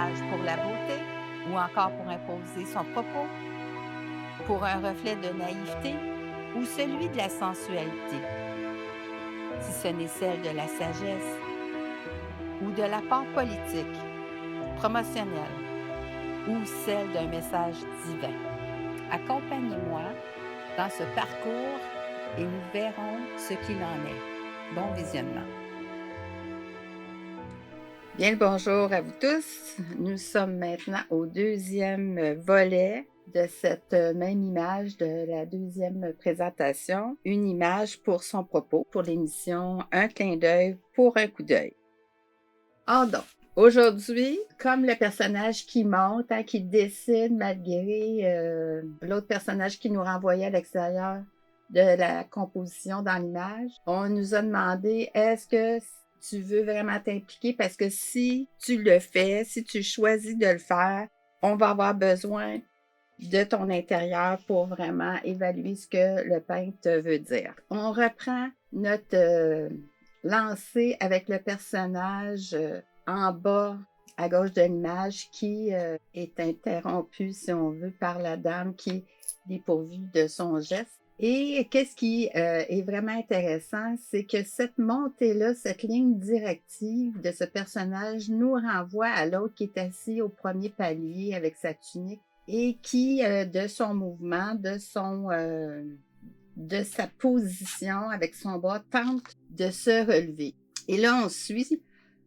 image pour la beauté ou encore pour imposer son propos, pour un reflet de naïveté ou celui de la sensualité, si ce n'est celle de la sagesse ou de l'apport politique, promotionnel ou celle d'un message divin. Accompagnez-moi dans ce parcours et nous verrons ce qu'il en est. Bon visionnement. Bien le bonjour à vous tous. Nous sommes maintenant au deuxième volet de cette même image de la deuxième présentation. Une image pour son propos, pour l'émission Un clin d'œil pour un coup d'œil. Ah donc, aujourd'hui, comme le personnage qui monte, qui décide malgré l'autre personnage qui nous renvoyait à l'extérieur de la composition dans l'image, on nous a demandé est-ce que tu veux vraiment t'impliquer parce que si tu le fais, si tu choisis de le faire, on va avoir besoin de ton intérieur pour vraiment évaluer ce que le peintre veut dire. On reprend notre lancée avec le personnage en bas à gauche de l'image qui est interrompu, si on veut, par la dame qui est dépourvue de son geste. Et qu'est-ce qui est vraiment intéressant, c'est que cette montée-là, cette ligne directive de ce personnage nous renvoie à l'autre qui est assis au premier palier avec sa tunique et qui, de son mouvement, de sa position avec son bras, tente de se relever. Et là, on suit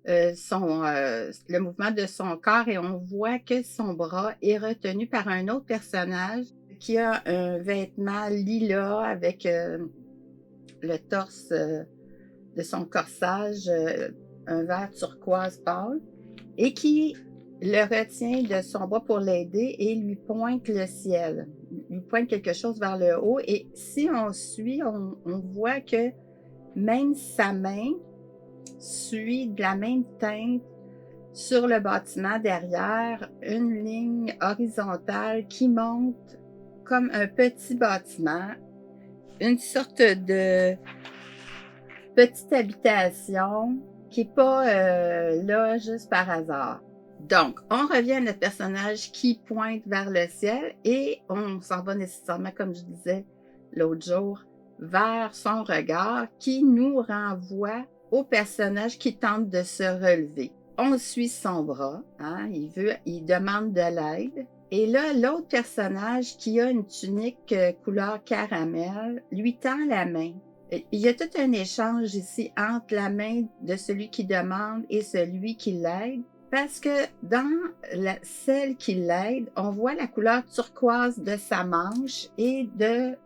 le mouvement de son corps et on voit que son bras est retenu par un autre personnage qui a un vêtement lilas avec le torse de son corsage, un vert turquoise pâle, et qui le retient de son bras pour l'aider et lui pointe le ciel, lui pointe quelque chose vers le haut. Et si on suit, on voit que même sa main suit de la même teinte sur le bâtiment derrière, une ligne horizontale qui monte comme un petit bâtiment, une sorte de petite habitation qui n'est pas là juste par hasard. Donc, on revient à notre personnage qui pointe vers le ciel et on s'en va nécessairement, comme je disais l'autre jour, vers son regard qui nous renvoie au personnage qui tente de se relever. On suit son bras, il demande de l'aide. Et là, l'autre personnage qui a une tunique couleur caramel lui tend la main. Il y a tout un échange ici entre la main de celui qui demande et celui qui l'aide, parce que dans celle qui l'aide, on voit la couleur turquoise de sa manche et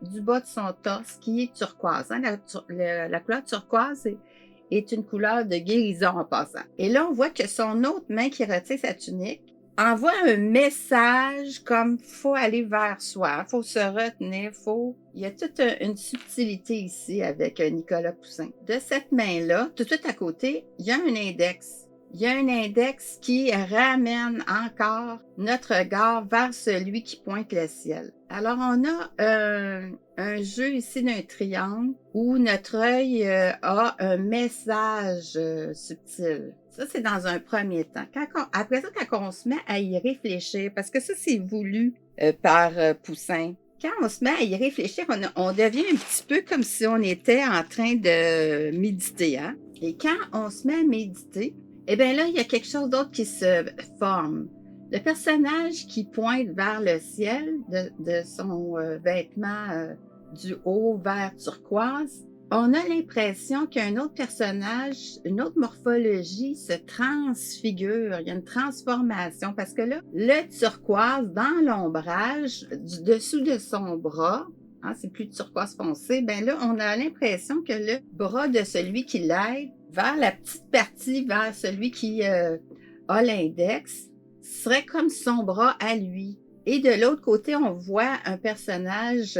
du bas de son torse qui est turquoise. La couleur turquoise est une couleur de guérison en passant. Et là, on voit que son autre main qui retient sa tunique envoie un message comme faut aller vers soi, faut se retenir, il y a toute une subtilité ici avec Nicolas Poussin. De cette main-là, tout de suite à côté, il y a un index. Il y a un index qui ramène encore notre regard vers celui qui pointe le ciel. Alors, on a un jeu ici d'un triangle où notre œil a un message subtil. Ça, c'est dans un premier temps. Après ça, quand on se met à y réfléchir, parce que ça, c'est voulu par Poussin, quand on se met à y réfléchir, on devient un petit peu comme si on était en train de méditer. Hein? Et quand on se met à méditer, eh bien là, il y a quelque chose d'autre qui se forme. Le personnage qui pointe vers le ciel de son vêtement du haut vert turquoise, on a l'impression qu'un autre personnage, une autre morphologie se transfigure. Il y a une transformation parce que là, le turquoise dans l'ombrage, du dessous de son bras, c'est plus turquoise foncé, ben là, on a l'impression que le bras de celui qui l'aide vers la petite partie, vers celui qui a l'index, serait comme son bras à lui. Et de l'autre côté, on voit un personnage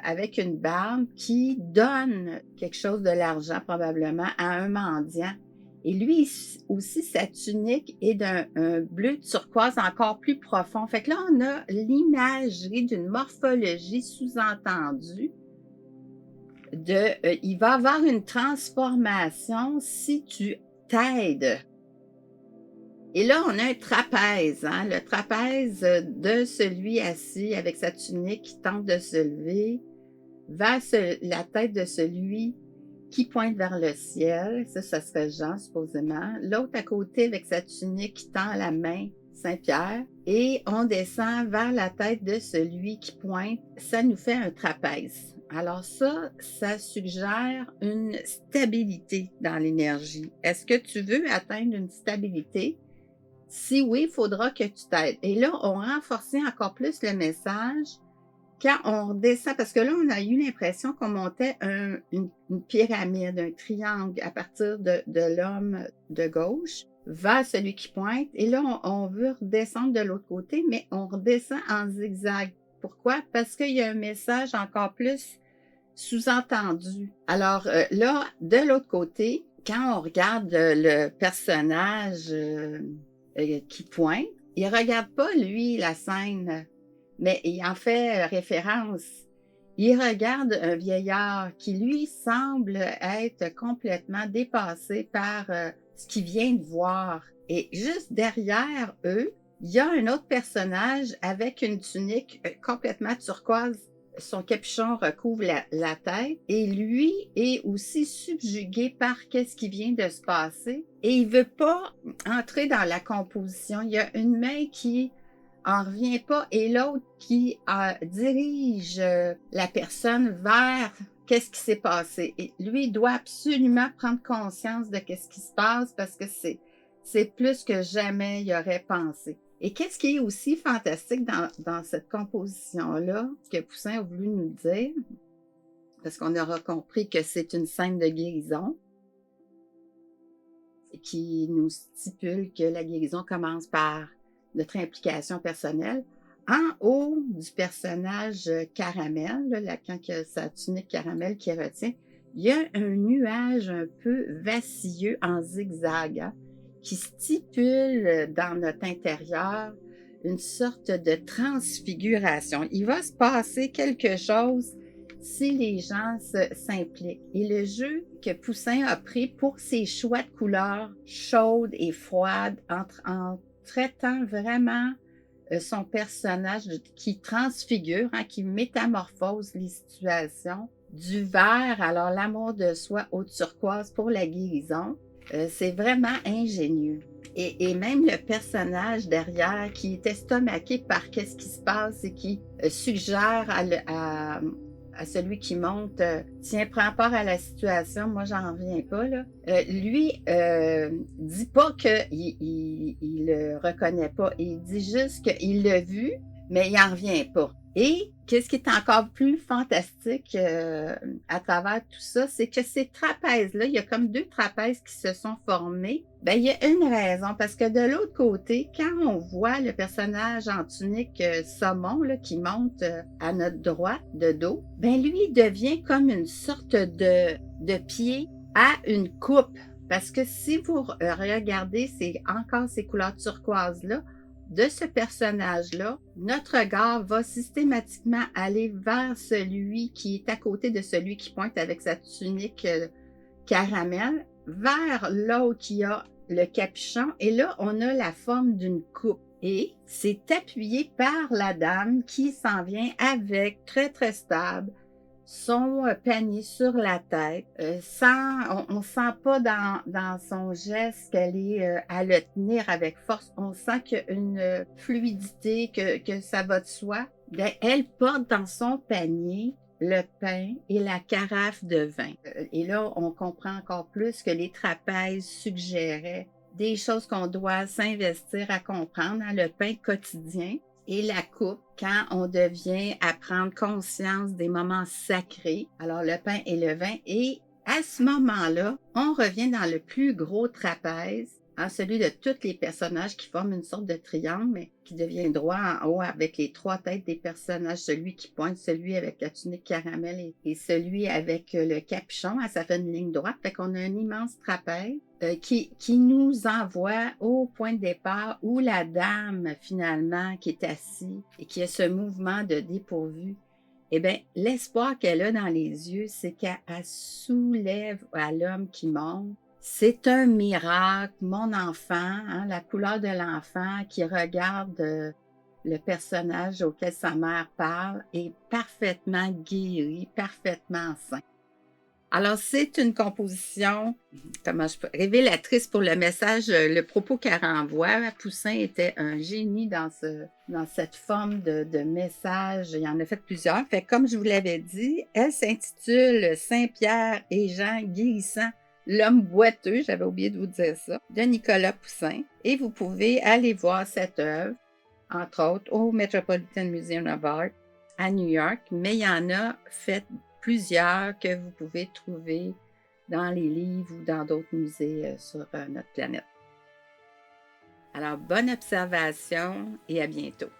avec une barbe qui donne quelque chose de l'argent probablement à un mendiant. Et lui aussi, sa tunique est d'un bleu turquoise encore plus profond. Fait que là, on a l'imagerie d'une morphologie sous-entendue il va y avoir une transformation si tu t'aides. Et là, on a un trapèze, hein? Le trapèze de celui assis avec sa tunique qui tente de se lever vers la tête de celui qui pointe vers le ciel. Ça serait Jean, supposément. L'autre à côté avec sa tunique qui tend la main, Saint-Pierre. Et on descend vers la tête de celui qui pointe. Ça nous fait un trapèze. Alors ça suggère une stabilité dans l'énergie. Est-ce que tu veux atteindre une stabilité? Si oui, il faudra que tu t'aides. Et là, on renforçait encore plus le message quand on redescend, parce que là, on a eu l'impression qu'on montait une pyramide, un triangle à partir de l'homme de gauche vers celui qui pointe. Et là, on veut redescendre de l'autre côté, mais on redescend en zigzag. Pourquoi? Parce qu'il y a un message encore plus sous-entendu. Alors là, de l'autre côté, quand on regarde le personnage qui pointe, il regarde pas, lui, la scène, mais il en fait référence. Il regarde un vieillard qui, lui, semble être complètement dépassé par ce qu'il vient de voir. Et juste derrière eux, il y a un autre personnage avec une tunique complètement turquoise. Son capuchon recouvre la tête et lui est aussi subjugué par qu'est-ce qui vient de se passer. Et il veut pas entrer dans la composition. Il y a une main qui en revient pas et l'autre qui dirige la personne vers qu'est-ce qui s'est passé. Et lui doit absolument prendre conscience de qu'est-ce qui se passe parce que c'est plus que jamais il aurait pensé. Et qu'est-ce qui est aussi fantastique dans cette composition-là, ce que Poussin a voulu nous dire, parce qu'on aura compris que c'est une scène de guérison, qui nous stipule que la guérison commence par notre implication personnelle. En haut du personnage Caramel, là, quand il y a sa tunique caramel qui retient, il y a un nuage un peu vacilleux en zigzag, hein, qui stipule dans notre intérieur une sorte de transfiguration. Il va se passer quelque chose si les gens s'impliquent. Et le jeu que Poussin a pris pour ses choix de couleurs chaudes et froides, en traitant vraiment son personnage qui transfigure, hein, qui métamorphose les situations, du vert, alors l'amour de soi au turquoise pour la guérison, c'est vraiment ingénieux. Et même le personnage derrière qui est estomaqué par qu'est-ce qui se passe et qui suggère à celui qui monte, tiens, prends part à la situation, moi j'en reviens pas, là. Lui, dit pas qu'il il le reconnaît pas, il dit juste qu'il l'a vu, mais il en revient pas. Et qu'est-ce qui est encore plus fantastique à travers tout ça, c'est que ces trapèzes-là, il y a comme deux trapèzes qui se sont formés. Ben, il y a une raison, parce que de l'autre côté, quand on voit le personnage en tunique saumon là, qui monte à notre droite de dos, ben lui, il devient comme une sorte de pied à une coupe. Parce que si vous regardez encore ces couleurs turquoises-là, de ce personnage-là, notre regard va systématiquement aller vers celui qui est à côté de celui qui pointe avec sa tunique caramel, vers l'autre qui a le capuchon, et là, on a la forme d'une coupe. Et c'est appuyé par la dame qui s'en vient avec, très, très stable, son panier sur la tête, on sent pas dans son geste qu'elle est à le tenir avec force. On sent qu'il y a une fluidité, que ça va de soi. Bien, elle porte dans son panier le pain et la carafe de vin. Et là, on comprend encore plus que les trapèzes suggéraient des choses qu'on doit s'investir à comprendre, hein, le pain quotidien et la coupe quand on devient à prendre conscience des moments sacrés, alors le pain et le vin. Et à ce moment-là, on revient dans le plus gros trapèze, hein, celui de tous les personnages qui forment une sorte de triangle, mais qui devient droit en haut avec les trois têtes des personnages, celui qui pointe, celui avec la tunique caramel et celui avec le capuchon. Ça fait une ligne droite, fait qu'on a un immense trapèze qui nous envoie au point de départ où la dame, finalement, qui est assise et qui a ce mouvement de dépourvu, eh bien, l'espoir qu'elle a dans les yeux, c'est qu'elle soulève à l'homme qui monte C'est un miracle, mon enfant, hein, la couleur de l'enfant qui regarde le personnage auquel sa mère parle est parfaitement guéri, parfaitement sain. Alors, c'est une composition, comment je peux, révélatrice pour le message, le propos qu'elle renvoie. Poussin était un génie dans cette forme de message. Il en a fait plusieurs. Fait que, comme je vous l'avais dit, elle s'intitule Saint-Pierre et Jean guérissant l'homme boiteux, j'avais oublié de vous dire ça, de Nicolas Poussin. Et vous pouvez aller voir cette œuvre, entre autres, au Metropolitan Museum of Art à New York, mais il y en a fait plusieurs que vous pouvez trouver dans les livres ou dans d'autres musées sur notre planète. Alors, bonne observation et à bientôt.